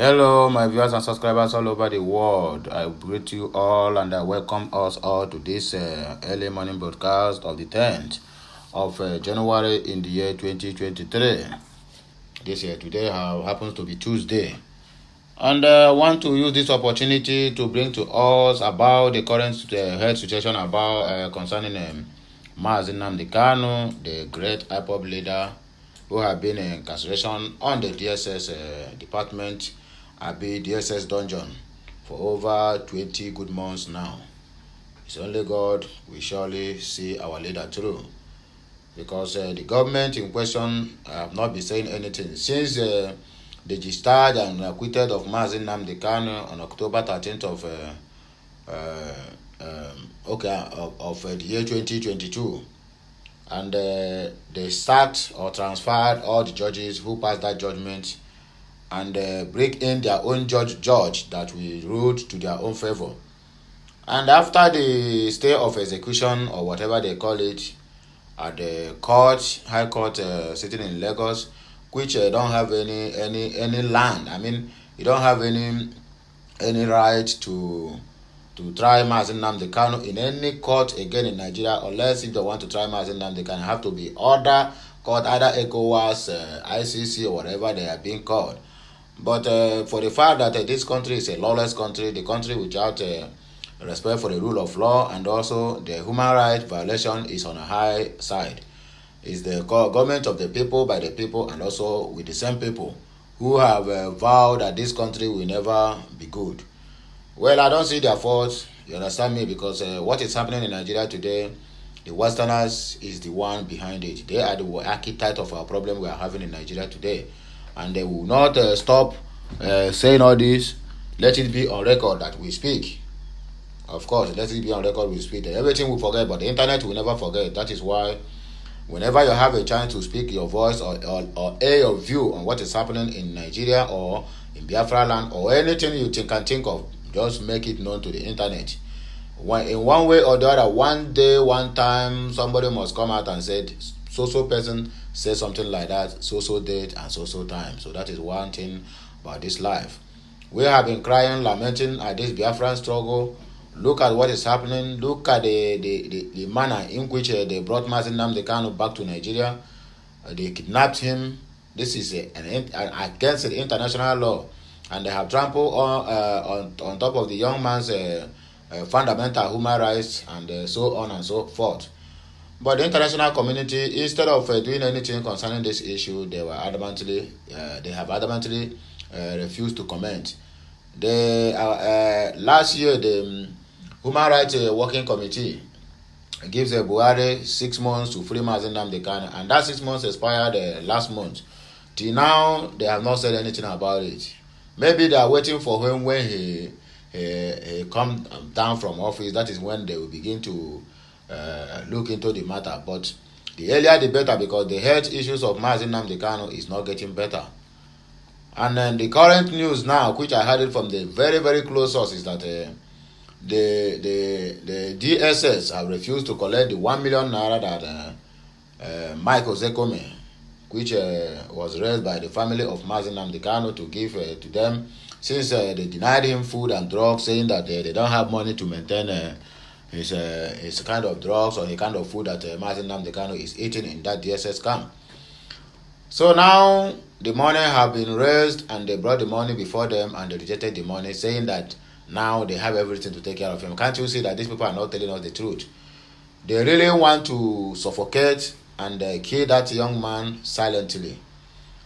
Hello, my viewers and subscribers all over the world. I greet you all and I welcome us all to this early morning broadcast of the 10th of January in the year 2023. This year today happens to be Tuesday. And I want to use this opportunity to bring to us about the current health situation about concerning Mazi Nnamdi Kanu, the great IPOB leader who have been in incarceration on the DSS department, DSS dungeon, for over 20 good months now. It's only God will surely see our leader through, because the government in question have not been saying anything since they discharged and acquitted of Mazi Nnamdi Kanu on October 13th of the year 2022. And they sacked or transferred all the judges who passed that judgment and break in their own judge that will rule to their own favor. And after the stay of execution or whatever they call it at the high court sitting in Lagos, which don't have any land. I mean, you don't have any right to try Mazi Nnamdi Kanu in any court again in Nigeria, unless if they want to try Mazi Nnamdi Kanu, have to be other court, either ECOWAS, ICC, or whatever they are being called. But for the fact that this country is a lawless country, the country without respect for the rule of law, and also the human rights violation is on a high side. It's the government of the people, by the people, and also with the same people who have vowed that this country will never be good. Well, I don't see their fault, you understand me, because what is happening in Nigeria today, the Westerners is the one behind it. They are the architect of our problem we are having in Nigeria today. And they will not stop saying all this. Let it be on record that we speak. Of course, let it be on record we speak. Everything we forget, but the internet will never forget. That is why whenever you have a chance to speak your voice or air your view on what is happening in Nigeria or in Biafra land or anything you can think of, just make it known to the internet. In one way or the other, one day, one time, somebody must come out and say, so person say something like that, so date and so time. So that is one thing about this life. We have been crying, lamenting at this Biafran struggle. Look at what is happening. Look at the manner in which they brought Mazi Nnamdi Kanu back to Nigeria. They kidnapped him. This is against the international law, and they have trampled on top of the young man's fundamental human rights and so on and so forth. But the international community, instead of doing anything concerning this issue, they have adamantly refused to comment. Last year, the Human Rights Working Committee gives Buhari 6 months to free Mazi Nnamdi Kanu, and that 6 months expired last month. Till now, they have not said anything about it. Maybe they are waiting for him when he come down from office. That is when they will begin to look into the matter. But the earlier the better, because the health issues of Mazi Nnamdi Kanu is not getting better. And then the current news now, which I heard it from the very, very close sources, that the DSS have refused to collect the 1 million naira that Michael Zekome, which was raised by the family of Mazi Nnamdi Kanu, to give to them, since they denied him food and drugs, saying that they don't have money to maintain his kind of drugs or the kind of food that Mazi Nnamdi Kanu is eating in that DSS camp. So now the money have been raised, and they brought the money before them, and they rejected the money, saying that now they have everything to take care of him. Can't you see that these people are not telling us the truth? They really want to suffocate and kill that young man silently.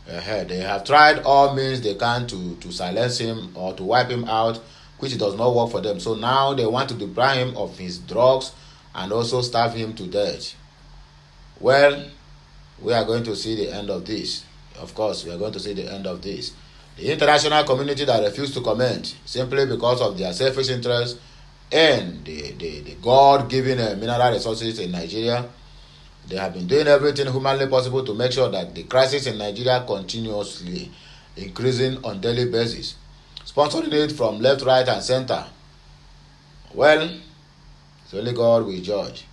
They have tried all means they can to silence him or to wipe him out, which does not work for them. So now they want to deprive him of his drugs and also starve him to death. Well, we are going to see the end of this. Of course, we are going to see the end of this. The international community that refused to comment simply because of their selfish interest in the God-given mineral resources in Nigeria, they have been doing everything humanly possible to make sure that the crisis in Nigeria continuously increasing on daily basis, sponsoring it from left, right, and center. Well, it's only God will judge.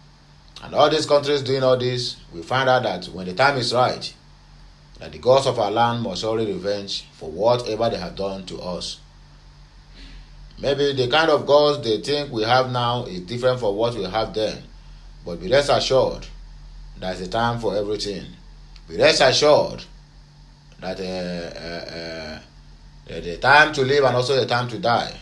And all these countries doing all this, we find out that when the time is right, that the gods of our land must surely revenge for whatever they have done to us. Maybe the kind of gods they think we have now is different from what we have then, but be rest assured there's a time for everything. Be rest assured that the time to live and also the time to die.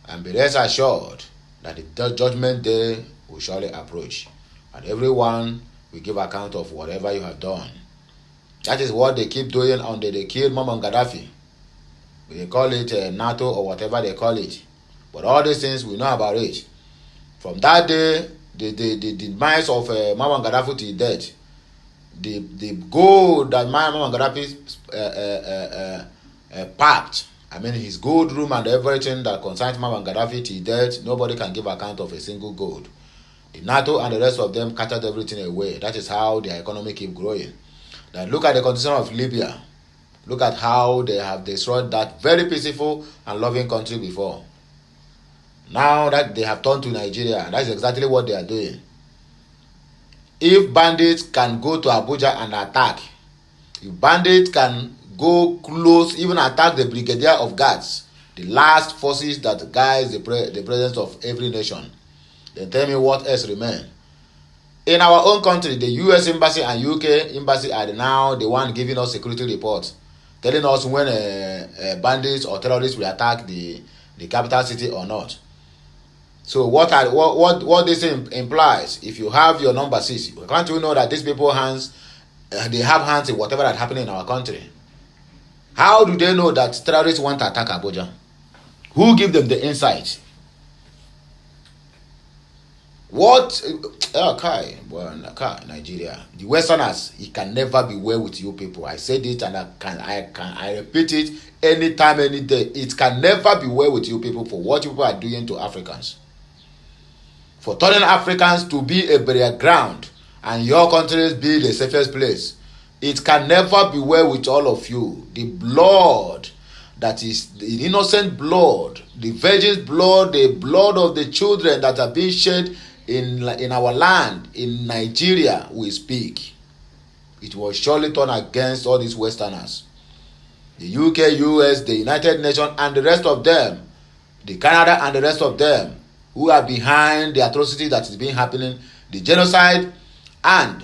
And be rest assured that the judgment day will surely approach, and everyone will give account of whatever you have done. That is what they keep doing until they kill Muammar Gaddafi. They call it NATO or whatever they call it. But all these things, we know about it. From that day, the demise of Muammar Gaddafi to death, the gold that Muammar Gaddafi packed, I mean his gold room and everything that concerns Muammar Gaddafi to death, nobody can give account of a single gold. The NATO and the rest of them carted everything away. That is how their economy keep growing. Now look at the condition of Libya. Look at how they have destroyed that very peaceful and loving country before. Now that they have turned to Nigeria, and that's exactly what they are doing. If bandits can go to Abuja and attack, if bandits can go close, even attack the brigadier of guards, the last forces that guides the presence of every nation, then tell me what else remains. In our own country, the US Embassy and UK Embassy are now the one giving us security reports, telling us when bandits or terrorists will attack the capital city or not. So what this implies, if you have your number 6, can't you know that these people they have hands in whatever that happening in our country? How do they know that terrorists want to attack Abuja? Who give them the insight? What? Nigeria, the Westerners, it can never be well with you people. I said it and I repeat it anytime, any day. It can never be well with you people for what you people are doing to Africans. For turning Africans to be a burial ground and your countries be the safest place. It can never be well with all of you. The blood that is the innocent blood, the virgin's blood, the blood of the children that are being shed in our land, in Nigeria, we speak. It was surely turned against all these Westerners. The UK, US, the United Nations, and the rest of them, the Canada and the rest of them, who are behind the atrocity that is being happening, the genocide and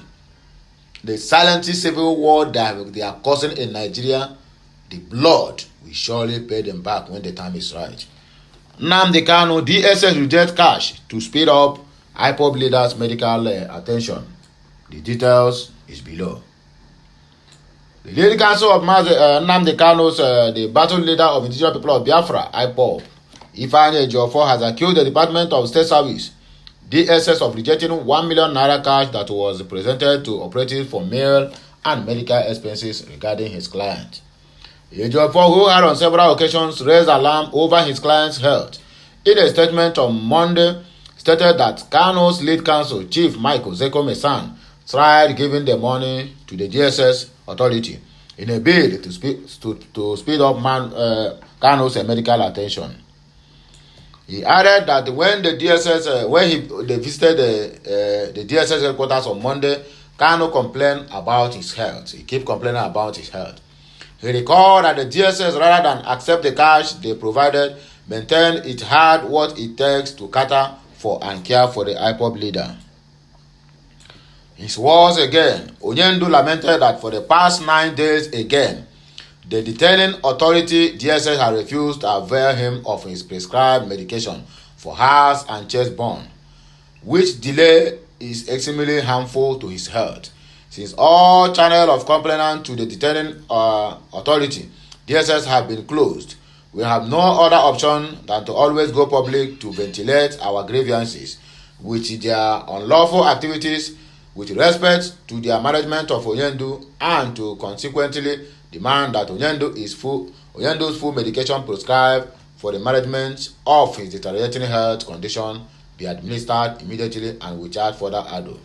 the silent civil war that they are causing in Nigeria. The blood will surely pay them back when the time is right. Nnamdi Kanu, DSS reject cash to speed up IPOB leaders' medical attention. The details is below. The leading council of Nnamdi Kanu's, the battle leader of indigenous people of Biafra, IPOB, Ifeanyi Ejiofor, has accused the Department of State Service, DSS, of rejecting 1 million naira cash that was presented to operatives for meal and medical expenses regarding his client. Ejiofor, who had on several occasions raised alarm over his client's health, in a statement on Monday, stated that Kanu's lead counsel, Chief Michael Zekomesan, tried giving the money to the DSS authority in a bid to speed up Kanu's medical attention. He added that when the DSS, they visited the DSS headquarters on Monday, Kanu complained about his health. He kept complaining about his health. He recalled that the DSS, rather than accept the cash they provided, maintained it had what it takes to cater for and care for the IPOB leader. His words again, Onyendu lamented that for the past 9 days again, the detaining authority DSS had refused to avail him of his prescribed medication for heart and chest burn, which delay is extremely harmful to his health. Since all channels of complaint to the detaining authority DSS have been closed, we have no other option than to always go public to ventilate our grievances with their unlawful activities with respect to their management of Onyendu, and to consequently demand that Onyendu's full medication prescribed for the management of his deteriorating health condition be administered immediately and without further ado.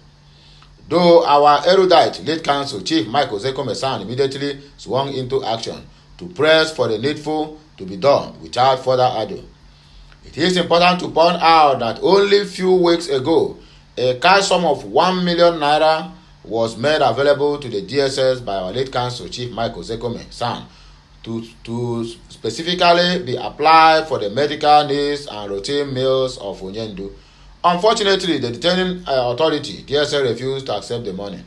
Though our erudite lead counsel, Chief Michael Zekomesan, immediately swung into action to press for the needful to be done without further ado. It is important to point out that only few weeks ago, a cash sum of 1 million naira was made available to the DSS by our late Council Chief Michael Zekome Sam to specifically be applied for the medical needs and routine meals of Onyendu. Unfortunately, the detaining authority, DSS, refused to accept the money,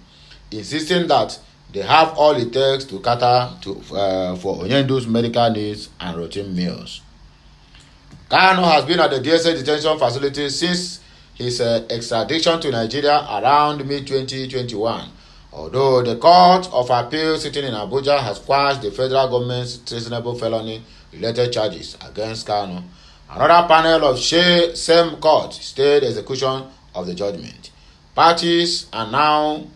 insisting that they have all it takes to cater for Onyendu's medical needs and routine meals. Kanu has been at the DSS detention facility since his extradition to Nigeria around mid-2021. Although the Court of Appeal sitting in Abuja has quashed the federal government's treasonable felony-related charges against Kanu, another panel of same court stayed execution of the judgment. Parties are now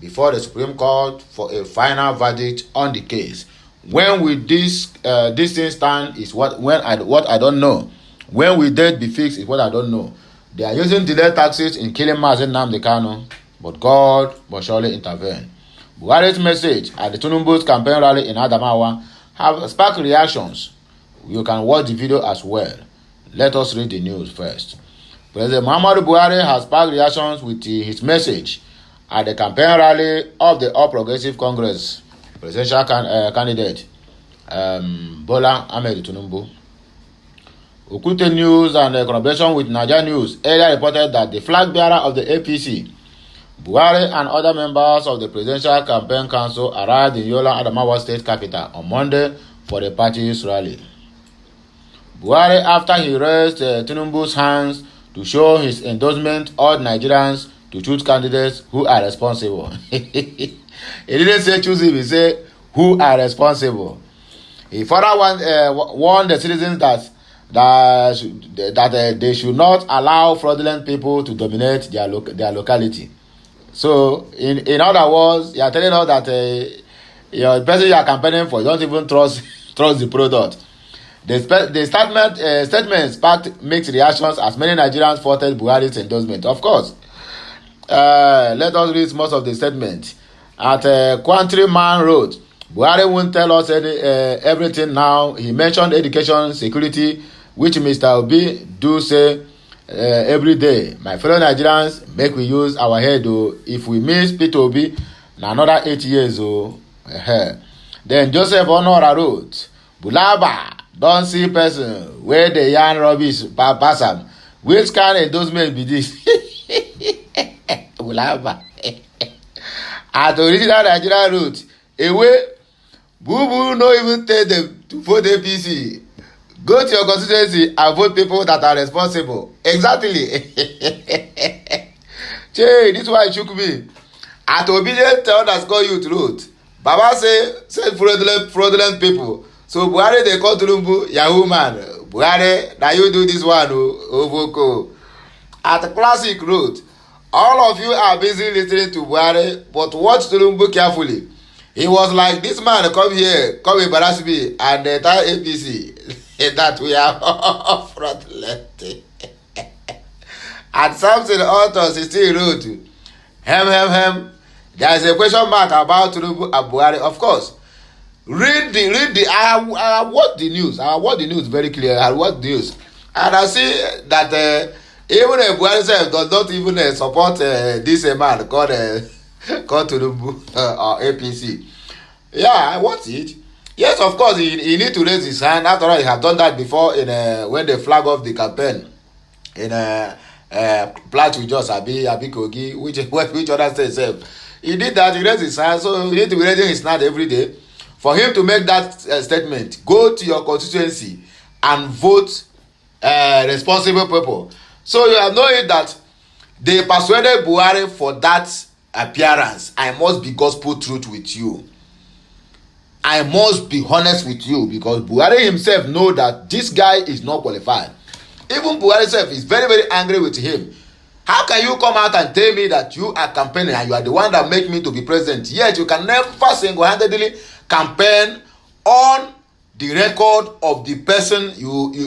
before the Supreme Court for a final verdict on the case. When will this thing stand is what I don't know. When will date be fixed is what I don't know. They are using delayed taxes in killing Mazi Nnamdi Kanu, but God must surely intervene. Buhari's message at the Tinubu's campaign rally in Adamawa have sparked reactions. You can watch the video as well. Let us read the news first. President Muhammadu Buhari has sparked reactions with his message at the campaign rally of the All Progressive Congress presidential candidate Bola Ahmed Tinubu. Okute News and collaboration with Nigeria News earlier reported that the flag bearer of the APC, Buhari, and other members of the Presidential Campaign Council arrived in Yola, Adamawa State Capital on Monday for the party's rally. Buhari, after he raised Tinubu's hands to show his endorsement, urged Nigerians to choose candidates who are responsible. He didn't say choose him, he said who are responsible. He further warned the citizens that they should not allow fraudulent people to dominate their locality. So, in other words, you are telling us that the person you are campaigning for, you don't even trust the product. The statement sparked mixed reactions as many Nigerians faulted Buhari's endorsement. Of course, let us read most of the statement. At Countryman Road, Buhari won't tell us everything now. He mentioned education, security, which Mr. Obi do say every day. My fellow Nigerians, make we use our head. If we miss Peter Obi, na another 8 years. Then Joseph Honora wrote, Bulaba don't see person where the yarn rubbish pass am. Which kind of endorsement be this? Bulaba. At original Nigeria route, away, boo no even tell them to vote APC. Go to your constituency and vote people that are responsible. Exactly. Che, this one shook me. At obedient underscore youth road, Baba say fraudulent people. So Buhari they call Tinubu Yahoo man. Buhari, now you do this one, Ovoko. At Classic Road, all of you are busy listening to Buhari, but watch Tinubu carefully. He was like, this man come here, come embarrass me, and the entire APC. That we are all fraudulent. At Samson Autos, he still wrote, hem. There is a question mark about Tinubu and Buhari. Of course, read the. I watch the news. I watch the news very clear. I watch the news, and I see that even Buhari self does not even support this man called Tinubu or APC. Yeah, I watch it. Yes, of course, he need to raise his hand. After all, he have done that before in when they flag off the campaign in Plateau, Jos, Abi Kogi, which other states have. He did that. He raised his hand, so he need to be raising his hand every day for him to make that statement. Go to your constituency and vote responsible people. So you have known that they persuaded Buhari for that appearance. I must be gospel truth with you. I must be honest with you, because Buhari himself know that this guy is not qualified. Even Buhari himself is very, very angry with him. How can you come out and tell me that you are campaigning and you are the one that make me to be president, yet you can never single-handedly campaign on the record of the person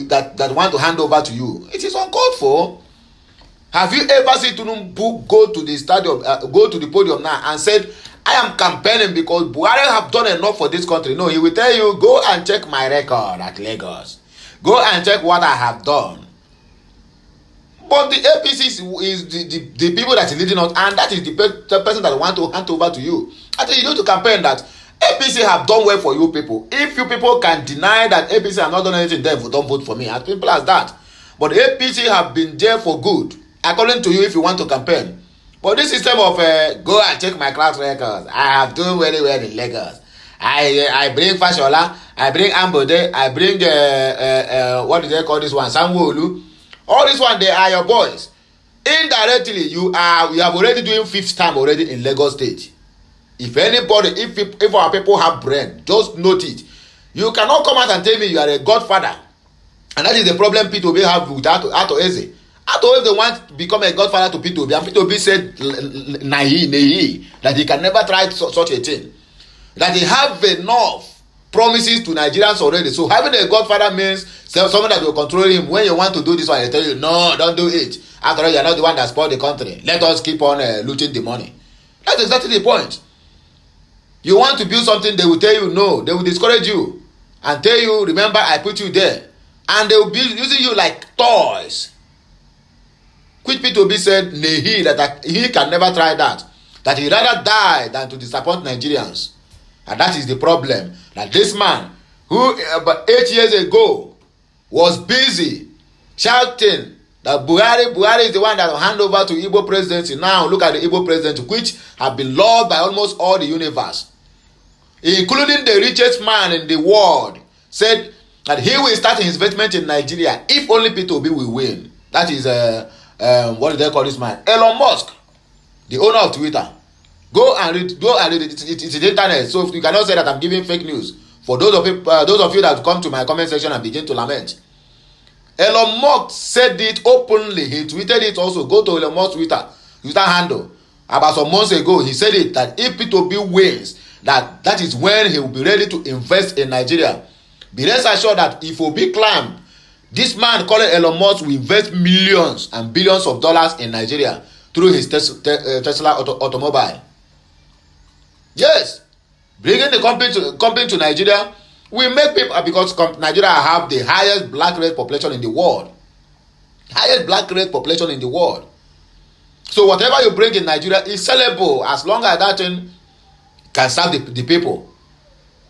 that want to hand over to you? It is uncalled for. Have you ever seen Tinubu go to the stadium, go to the podium now and said, I am campaigning because Buhari have done enough for this country? No, he will tell you, go and check my record at Lagos. Go and check what I have done. But the APC is the people that is leading us, and that is the person that want to hand over to you. I think you need to campaign that APC have done well for you people. If you people can deny that APC have not done anything, then don't vote for me. As simple as that. But APC have been there for good, according to you, if you want to campaign. But this system of go and check my class records, I have done very well in Lagos. I bring Fashola, I bring Ambode, I bring what do they call this one, Sanwo-Olu. All this one, they are your boys. Indirectly, you have already doing 5th time already in Lagos State. If anybody, if our people have brain, just note it. You cannot come out and tell me you are a godfather. And that is the problem P2B have with Ato Eze. Ato Eze want to become a godfather to P2B, and P2B said nahi, that he can never try such a thing. That he have enough promises to Nigerians already. So having a godfather means someone that will control him. When you want to do this one, they tell you, no, don't do it. After all, you are not the one that spoiled the country. Let us keep on looting the money. That's exactly the point. You want to build something, they will tell you no. They will discourage you and tell you, remember, I put you there. And they will be using you like toys. Quit P2B said, Nehi, that he can never try that. That he rather die than to disappoint Nigerians. And that is the problem. That this man, who about 8 years ago was busy shouting that Buhari is the one that will hand over to Igbo presidency. Now look at the Igbo presidency, which have been loved by almost all the universe, including the richest man in the world, said that he will start his investment in Nigeria if only P2B will win. That is what do they call this man? Elon Musk, the owner of Twitter. Go and read it. It's the internet, so you cannot say that I'm giving fake news. For those of you that come to my comment section and begin to lament, Elon Musk said it openly. He tweeted it also. Go to Elon Musk's Twitter handle. About some months ago, he said it that if P2B wins, that is when he will be ready to invest in Nigeria. Be rest assured that if Obi climb, this man called Elon Musk will invest millions and billions of dollars in Nigeria through his Tesla automobile. Yes, bringing the company to Nigeria will make people, because Nigeria have the highest black race population in the world. Highest black race population in the world. So whatever you bring in Nigeria is sellable as long as that thing can serve the people.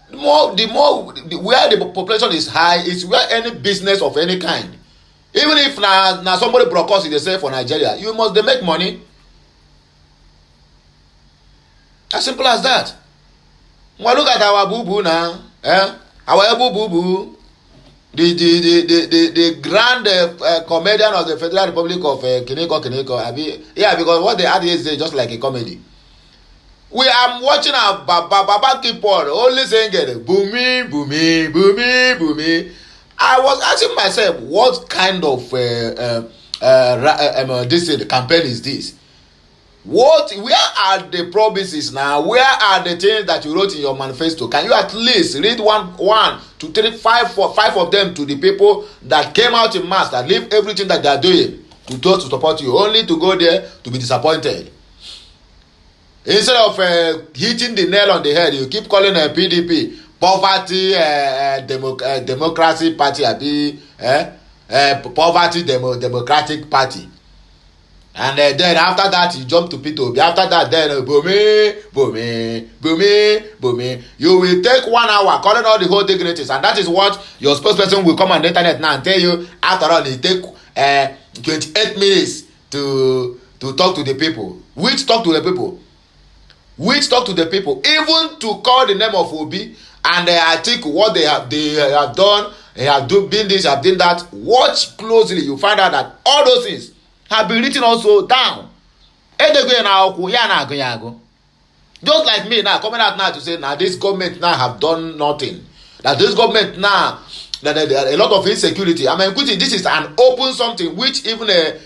The more where the population is high is where any business of any kind, even if now somebody broke us, they say for Nigeria, you must they make money. As simple as that. Well, look at our boo-boo now. Our boo-boo. The grand comedian of the Federal Republic of Kineko. Yeah, because what they add is just like a comedy. We are watching our Baba keep on only saying boomy, boomy, boomy, boomy. I was asking myself, what kind of this campaign is this? Where are the promises now? Where are the things that you wrote in your manifesto? Can you at least read one, two, three, five of them to the people that came out in mass, that leave everything that they are doing to support you, only to go there to be disappointed? Instead of hitting the nail on the head, you keep calling a PDP poverty democracy party, poverty democratic party. And then after that, you jump to P2B. After that, then boom. You will take 1 hour calling all the whole dignitaries, and that is what your spokesperson will come on the internet now and tell you. After all, it take 28 minutes to talk to the people. Which talk to the people? Even to call the name of Obi and I think what they have done, they have been this, have done that. Watch closely, you find out that all those things have been written also down. Just like me now, coming out now to say, now this government now have done nothing. That this government now, that there are a lot of insecurity. I mean, this is an open something which even a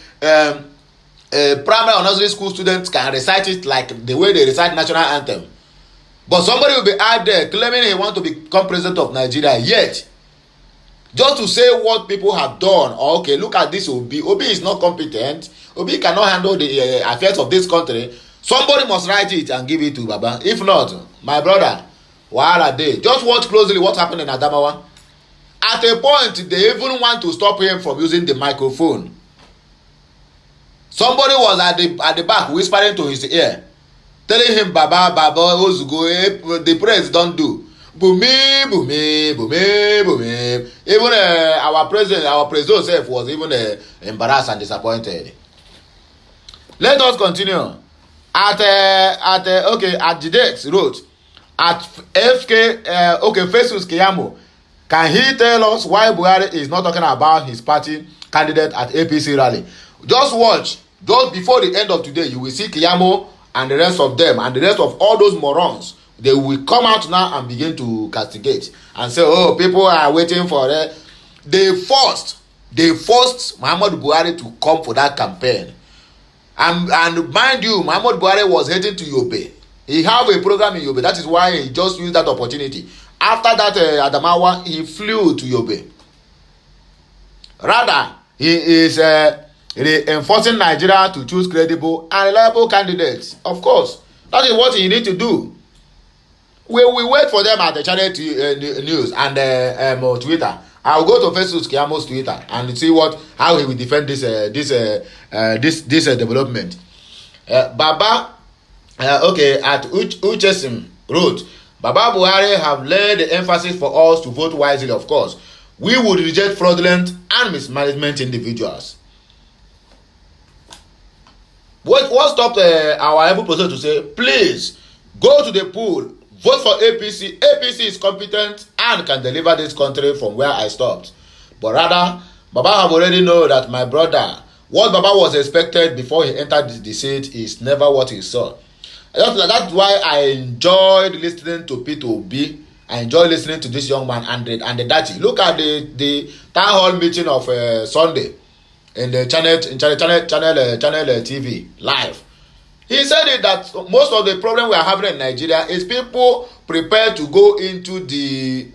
primary or nursery school students can recite it like the way they recite national anthem. But somebody will be out there claiming he wants to become president of Nigeria, yet just to say what people have done. Okay, look at this Obi. Obi is not competent. Obi cannot handle the affairs of this country. Somebody must write it and give it to Baba. If not, my brother, what are they? Just watch closely what happened in Adamawa. At a point, they even want to stop him from using the microphone. Somebody was at the back whispering to his ear, telling him, Baba, Ozugo, the praise don't do. Bumi, bumi, bumi, bumi. Even our president self was even embarrassed and disappointed. Let us continue. At Jidex wrote, at FK, Festus Keyamo, can he tell us why Buhari is not talking about his party candidate at APC rally? Just watch. Just before the end of today, you will see Keyamo and the rest of them and the rest of all those morons. They will come out now and begin to castigate and say, oh, people are waiting for it. They forced Muhammadu Buhari to come for that campaign. And mind you, Muhammadu Buhari was heading to Yobe. He have a program in Yobe. That is why he just used that opportunity. After that, Adamawa, he flew to Yobe. Rather, he is reinforcing Nigeria to choose credible and reliable candidates. Of course, that is what he need to do. We wait for them at the channel news and Twitter. I'll go to Facebook Kiamo's Twitter and see how he will defend this development. Baba, at Uchesim wrote, Baba Buhari have laid the emphasis for us to vote wisely. Of course, we would reject fraudulent and mismanagement individuals. What stopped our able person to say, please go to the poll, vote for APC. APC is competent and can deliver this country from where I stopped. But rather, Baba have already know that my brother, what Baba was expected before he entered the seat is never what he saw. That's why I enjoyed listening to P2B. I enjoy listening to this young man and the daddy. Look at the town hall meeting of Sunday in the channel TV live. He said it that most of the problem we are having in Nigeria is people prepared to go into the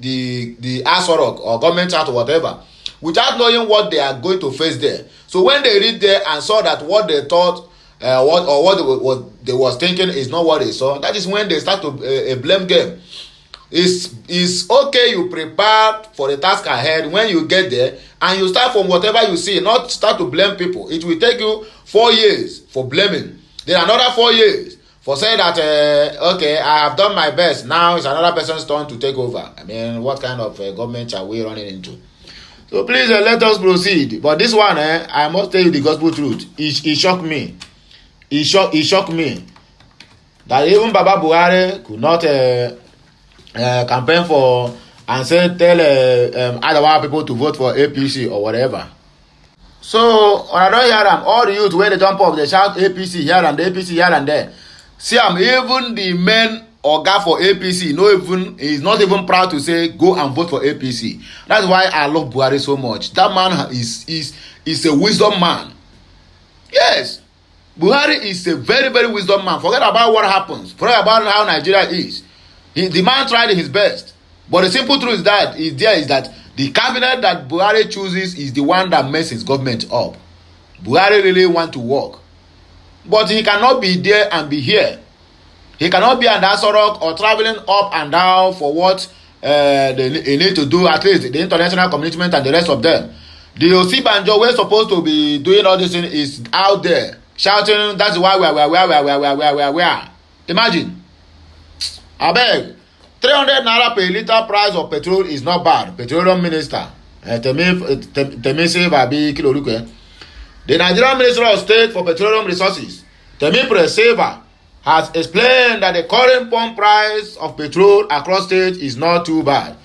Asorok or government house or whatever without knowing what they are going to face there. So when they read there and saw that what they thought what they was thinking is not what they saw, that is when they start to blame game. It's okay you prepare for the task ahead when you get there and you start from whatever you see, not start to blame people. It will take you 4 years for blaming. Then another 4 years for saying that okay, I have done my best. Now it's another person's turn to take over. I mean, what kind of government are we running into? So please let us proceed. But this one, I must tell you the gospel truth. It shocked me. It shocked me that even Baba Buhari could not campaign for and say tell other people to vote for APC or whatever. So when I don't hear them, all the youth where they jump up, they shout APC here and there, APC here and there. See, even the men oga for APC, he's not even proud to say go and vote for APC. That's why I love Buhari so much. That man is a wisdom man. Yes, Buhari is a very, very wisdom man. Forget about what happens. Forget about how Nigeria is. The man tried his best. But the simple truth is that the cabinet that Buhari chooses is the one that messes his government up. Buhari really want to work. But he cannot be there and be here. He cannot be an Asorok or traveling up and down for what they need to do, at least the international commitment and the rest of them. The Osibanjo we're supposed to be doing all this thing is out there shouting, that's why we are. Imagine. Abeg, 300 naira per liter price of petrol is not bad. Petroleum Minister Temisi Babi Kilorukwe. The Nigerian Minister of State for Petroleum Resources, Temipre Seva, has explained that the current pump price of petrol across states is not too bad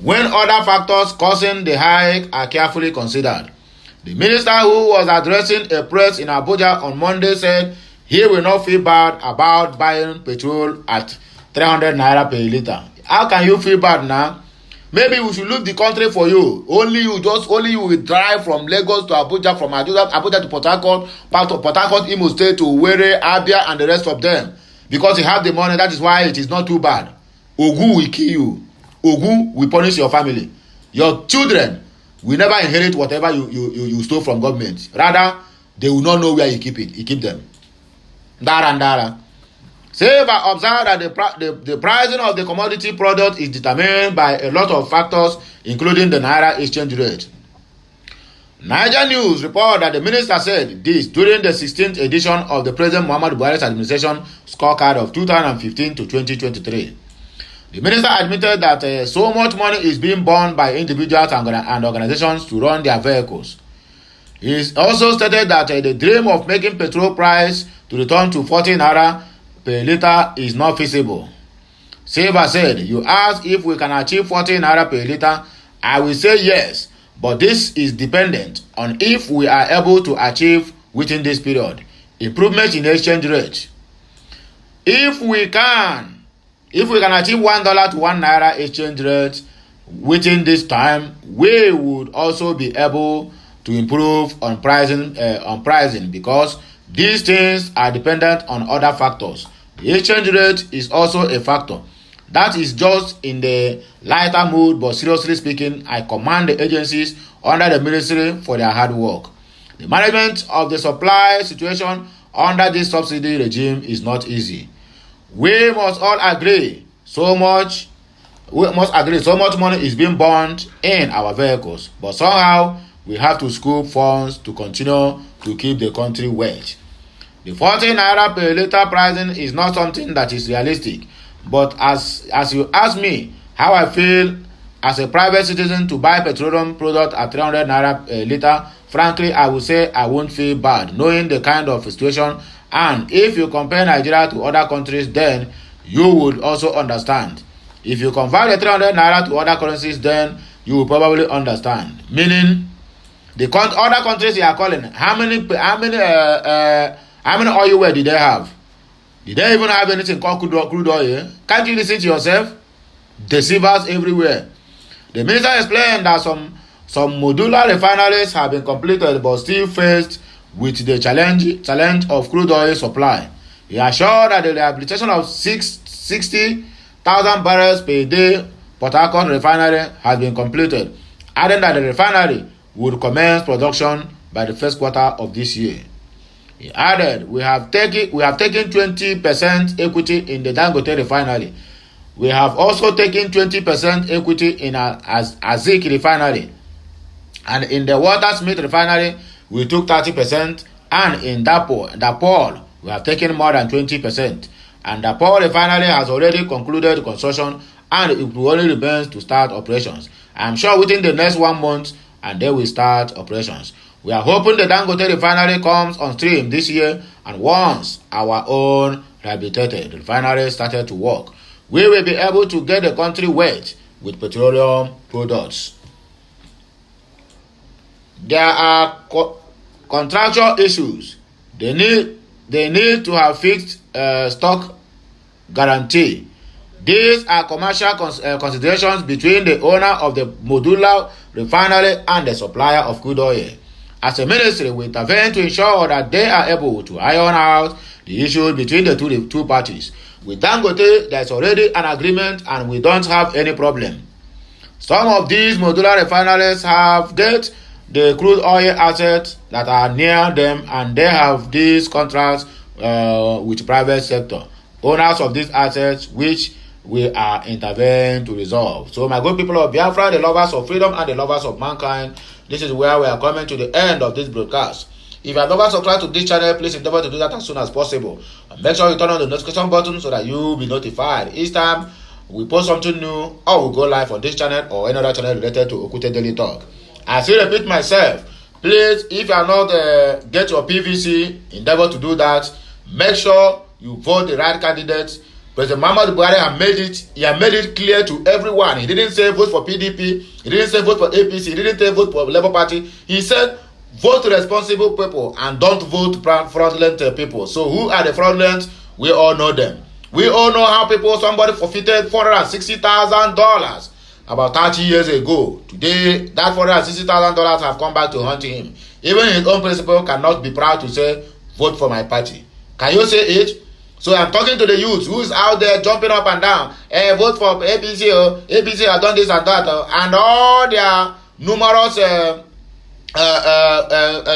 when other factors causing the hike are carefully considered. The minister, who was addressing a press in Abuja on Monday, said he will not feel bad about buying petrol at 300 naira per liter. How can you feel bad now? Maybe we should leave the country for you. Only you will drive from Lagos to Abuja, from Abuja to Port Harcourt, Port Harcourt, Imo State to Owerri, Abia, and the rest of them. Because you have the money, that is why it is not too bad. Ogun will kill you. Ogun will punish your family. Your children will never inherit whatever you stole from government. Rather, they will not know where you keep it. You keep them. Dara. Seva observed that the pricing of the commodity product is determined by a lot of factors, including the naira exchange rate. Niger News report that the minister said this during the 16th edition of the President Muhammadu Buhari's administration scorecard of 2015 to 2023. The minister admitted that so much money is being borne by individuals and organizations to run their vehicles. He also stated that the dream of making petrol price to return to 14 naira per litre is not feasible. Silva said, "You ask if we can achieve 14 naira per litre, I will say yes, but this is dependent on if we are able to achieve within this period improvement in exchange rate. If we can achieve $1 to 1 naira exchange rate within this time, we would also be able to improve on pricing because these things are dependent on other factors. The exchange rate is also a factor. That is just in the lighter mood, but seriously speaking, I commend the agencies under the ministry for their hard work. The management of the supply situation under this subsidy regime is not easy. We must all agree so much money is being burned in our vehicles, but somehow we have to scoop funds to continue to keep the country wet. The 14 naira per litre pricing is not something that is realistic, but as you ask me how I feel as a private citizen to buy petroleum product at 300 naira per litre, frankly, I would say I won't feel bad knowing the kind of situation. And if you compare Nigeria to other countries, then you would also understand. If you convert the 300 naira to other currencies, then you will probably understand. Meaning, the other countries you are calling, how many oil well did they have? Did they even have anything called crude oil? Can't you listen to yourself? Deceivers everywhere. The minister explained that some modular refineries have been completed but still faced with the challenge of crude oil supply. He assured that the rehabilitation of 60,000 barrels per day Port Harcourt refinery has been completed, adding that the refinery would commence production by the first quarter of this year. He added, we have taken 20% equity in the Dangote refinery. We have also taken 20% equity in Azik refinery. And in the Watersmith refinery, we took 30%. And in Dapol, we have taken more than 20%. And Dapol refinery has already concluded construction and it will only remains to start operations. I am sure within the next 1 month, and they will start operations. We are hoping the Dangote refinery comes on stream this year, and once our own rehabilitated refinery started to work, we will be able to get the country wet with petroleum products. There are contractual issues. They need to have fixed stock guarantee. These are commercial considerations between the owner of the modular refinery and the supplier of crude oil. As a ministry, we intervene to ensure that they are able to iron out the issues between the two parties. With Dangote, there is already an agreement and we don't have any problem. Some of these modular refineries have get the crude oil assets that are near them, and they have these contracts with private sector owners of these assets, which we are intervening to resolve. So my good people of Biafra, the lovers of freedom and the lovers of mankind, this is where we are coming to the end of this broadcast. If you have never subscribed to this channel, please endeavor to do that as soon as possible. And make sure you turn on the notification button so that you will be notified each time we post something new or we go live on this channel or any other channel related to Okute Daily Talk. I still repeat myself, please, if you are not get your PVC, endeavor to do that. Make sure you vote the right candidate. President Muhammadu Buhari has made it clear to everyone. He didn't say vote for PDP. He didn't say vote for APC. He didn't say vote for Labour Party. He said vote responsible people and don't vote fraudulent people. So who are the fraudulent? We all know them. We all know how somebody forfeited $460,000 about 30 years ago. Today, that $460,000 have come back to haunt him. Even his own principal cannot be proud to say, vote for my party. Can you say it? So I'm talking to the youth who's out there jumping up and down. Vote for APC. APC has done this and that. And all their numerous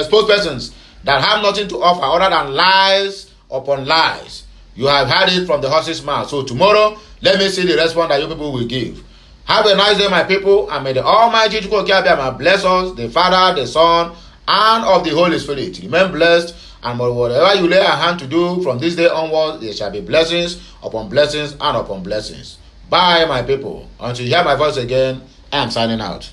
spokespersons that have nothing to offer other than lies upon lies. You have heard it from the horse's mouth. So tomorrow, let me see the response that you people will give. Have a nice day, my people, and may the Almighty Chukwuokabiyama bless us, the Father, the Son, and of the Holy Spirit. Remain blessed, and whatever you lay a hand to do from this day onwards, there shall be blessings upon blessings and upon blessings. Bye, my people. Until you hear my voice again, I am signing out.